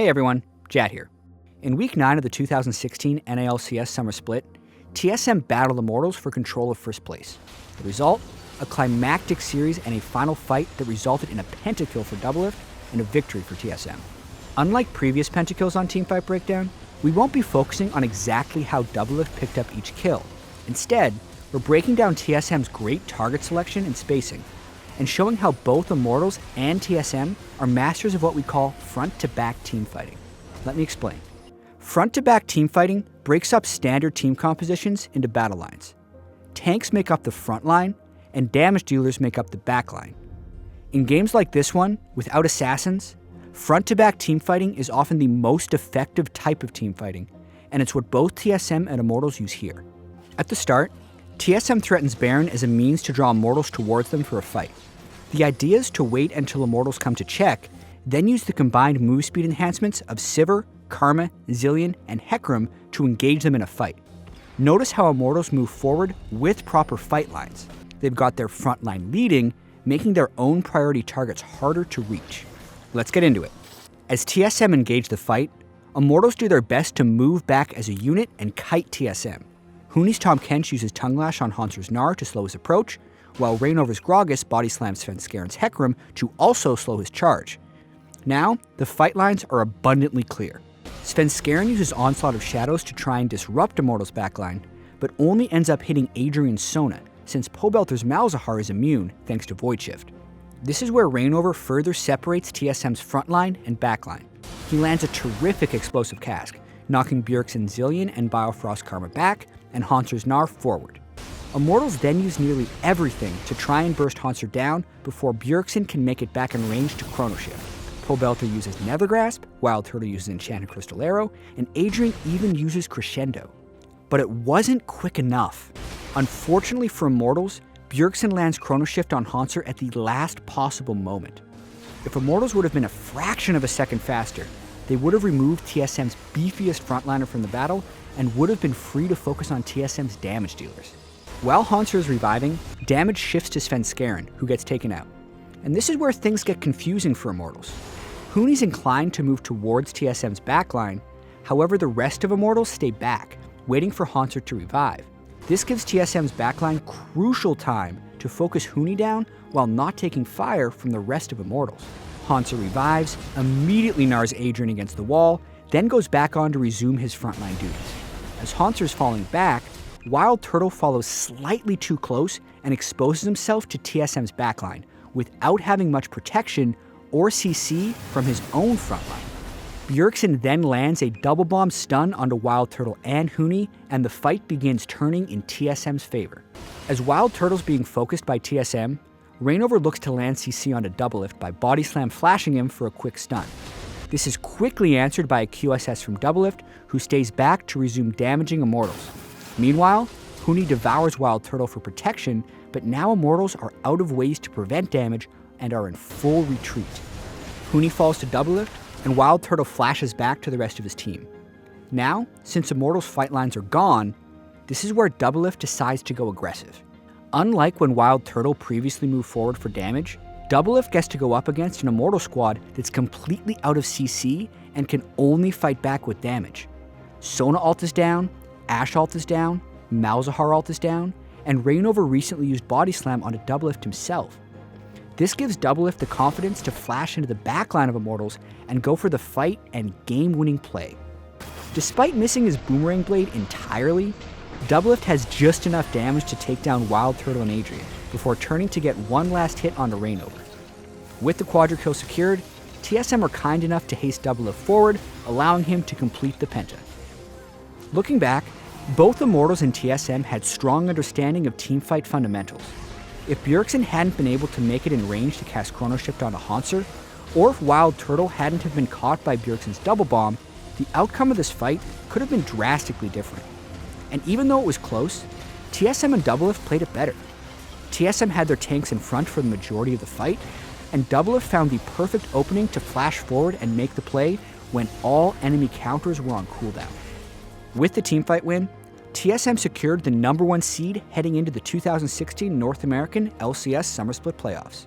Hey everyone, Jatt here. In Week 9 of the 2016 NA LCS Summer Split, TSM battled Immortals for control of first place. The result? A climactic series and a final fight that resulted in a pentakill for Doublelift and a victory for TSM. Unlike previous pentakills on Teamfight Breakdown, we won't be focusing on exactly how Doublelift picked up each kill. Instead, we're breaking down TSM's great target selection and spacing, and showing how both Immortals and TSM are masters of what we call front-to-back teamfighting. Let me explain. Front-to-back teamfighting breaks up standard team compositions into battle lines. Tanks make up the front line, and damage dealers make up the back line. In games like this one, without assassins, front-to-back teamfighting is often the most effective type of teamfighting, and it's what both TSM and Immortals use here. At the start, TSM threatens Baron as a means to draw Immortals towards them for a fight. The idea is to wait until Immortals come to check, then use the combined move speed enhancements of Sivir, Karma, Zilean, and Hecarim to engage them in a fight. Notice how Immortals move forward with proper fight lines. They've got their front line leading, making their own priority targets harder to reach. Let's get into it. As TSM engage the fight, Immortals do their best to move back as a unit and kite TSM. Huni's Tahm Kench uses Tongue Lash on Hauntzer's Gnar to slow his approach, while Reignover's Gragas body slams Svenskaren's Hecarim to also slow his charge. Now, the fight lines are abundantly clear. Svenskaren uses Onslaught of Shadows to try and disrupt Immortal's backline, but only ends up hitting Adrian's Sona, since Pobelter's Malzahar is immune thanks to Void Shift. This is where Reignover further separates TSM's frontline and backline. He lands a terrific explosive cask, knocking Bjergsen's Zilean and Biofrost Karma back, and Hauntzer's Gnar forward. Immortals then use nearly everything to try and burst Haunter down before Bjergsen can make it back in range to Chrono Shift. Pobelter uses Nether Grasp, Wild Turtle uses Enchanted Crystal Arrow, and Adrian even uses Crescendo. But it wasn't quick enough. Unfortunately for Immortals, Bjergsen lands Chrono Shift on Haunter at the last possible moment. If Immortals would have been a fraction of a second faster, they would have removed TSM's beefiest frontliner from the battle and would have been free to focus on TSM's damage dealers. While Haunter is reviving, damage shifts to Svenskaren, who gets taken out. And this is where things get confusing for Immortals. Huni's inclined to move towards TSM's backline, however the rest of Immortals stay back, waiting for Haunter to revive. This gives TSM's backline crucial time to focus Huni down while not taking fire from the rest of Immortals. Haunter revives, immediately Gnars Adrian against the wall, then goes back on to resume his frontline duties. As Haunter's falling back, Wild Turtle follows slightly too close and exposes himself to TSM's backline without having much protection or CC from his own frontline. Bjergsen then lands a double bomb stun onto Wild Turtle and Huni, and the fight begins turning in TSM's favor. As Wild Turtle's being focused by TSM, Reignover looks to land CC onto Doublelift by body slam flashing him for a quick stun. This is quickly answered by a QSS from Doublelift, who stays back to resume damaging Immortals. Meanwhile, Huni devours Wild Turtle for protection, but now Immortals are out of ways to prevent damage and are in full retreat. Huni falls to Doublelift, and Wild Turtle flashes back to the rest of his team. Now, since Immortals' fight lines are gone, this is where Doublelift decides to go aggressive. Unlike when Wild Turtle previously moved forward for damage, Doublelift gets to go up against an Immortal squad that's completely out of CC and can only fight back with damage. Sona ult is down, Ashe ult is down, Malzahar ult is down, and Reignover recently used Body Slam onto Doublelift himself. This gives Doublelift the confidence to flash into the backline of Immortals and go for the fight and game-winning play. Despite missing his Boomerang Blade entirely, Doublelift has just enough damage to take down Wild Turtle and Adrian, before turning to get one last hit onto Reignover. With the quadra kill secured, TSM are kind enough to haste Doublelift forward, allowing him to complete the penta. Looking back, both Immortals and TSM had strong understanding of teamfight fundamentals. If Bjergsen hadn't been able to make it in range to cast Chrono Shift onto Haunter, or if Wild Turtle hadn't have been caught by Bjergsen's double bomb, the outcome of this fight could have been drastically different. And even though it was close, TSM and Doublelift played it better. TSM had their tanks in front for the majority of the fight, and Doublelift found the perfect opening to flash forward and make the play when all enemy counters were on cooldown. With the teamfight win, TSM secured the #1 seed heading into the 2016 North American LCS Summer Split playoffs.